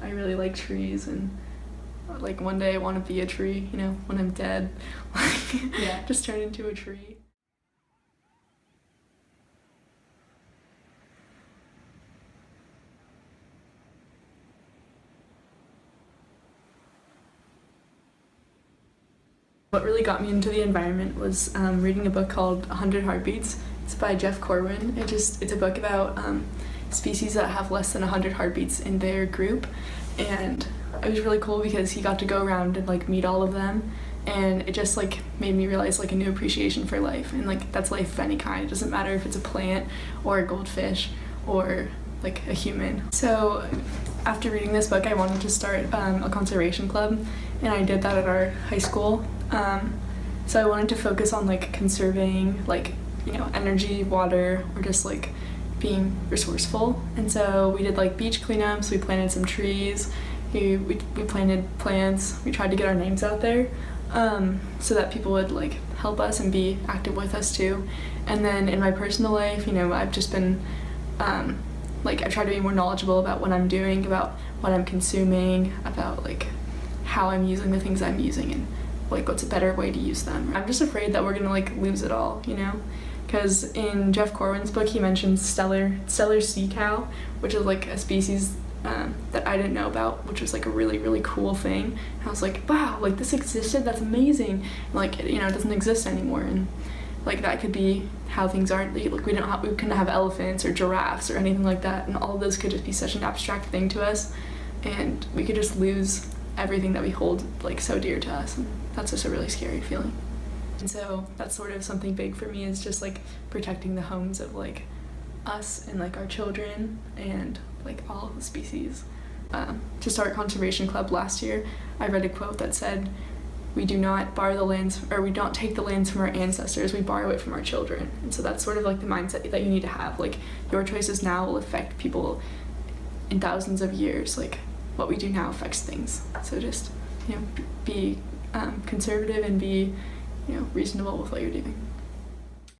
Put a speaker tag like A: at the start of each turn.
A: I really like trees, and like one day I want to be a tree, you know, when I'm dead.
B: Yeah.
A: Just turn into a tree. What really got me into the environment was reading a book called 100 Heartbeats. It's by Jeff Corwin. It's a book about species that have less than 100 heartbeats in their group, and it was really cool because he got to go around and like meet all of them, and it just like made me realize like a new appreciation for life, and like that's life of any kind. It doesn't matter if it's a plant or a goldfish or like a human. So after reading this book, I wanted to start a conservation club, and I did that at our high school. So I wanted to focus on like conserving like, you know, energy, water, or just like being resourceful. And so we did like beach cleanups, we planted some trees, we planted plants, we tried to get our names out there so that people would like help us and be active with us too. And then in my personal life, you know, I've just been like I try to be more knowledgeable about what I'm doing, about what I'm consuming, about like how I'm using the things I'm using, and like what's a better way to use them. I'm just afraid that we're gonna like lose it all, you know? Because in Jeff Corwin's book, he mentions stellar sea cow, which is like a species that I didn't know about, which was like a really, really cool thing. And I was like, wow, like this existed, that's amazing. And, like, you know, it doesn't exist anymore. And like that could be how things are. Like we couldn't have elephants or giraffes or anything like that. And all of those could just be such an abstract thing to us. And we could just lose everything that we hold like so dear to us. And that's just a really scary feeling. And so that's sort of something big for me, is just like protecting the homes of like us and like our children and like all of the species. To start Conservation Club last year, I read a quote that said, we do not borrow the lands, or we don't take the lands from our ancestors, we borrow it from our children. And so that's sort of like the mindset that you need to have. Like your choices now will affect people in thousands of years. Like what we do now affects things. So just, you know, be conservative and be, you know, reasonable with what you're doing.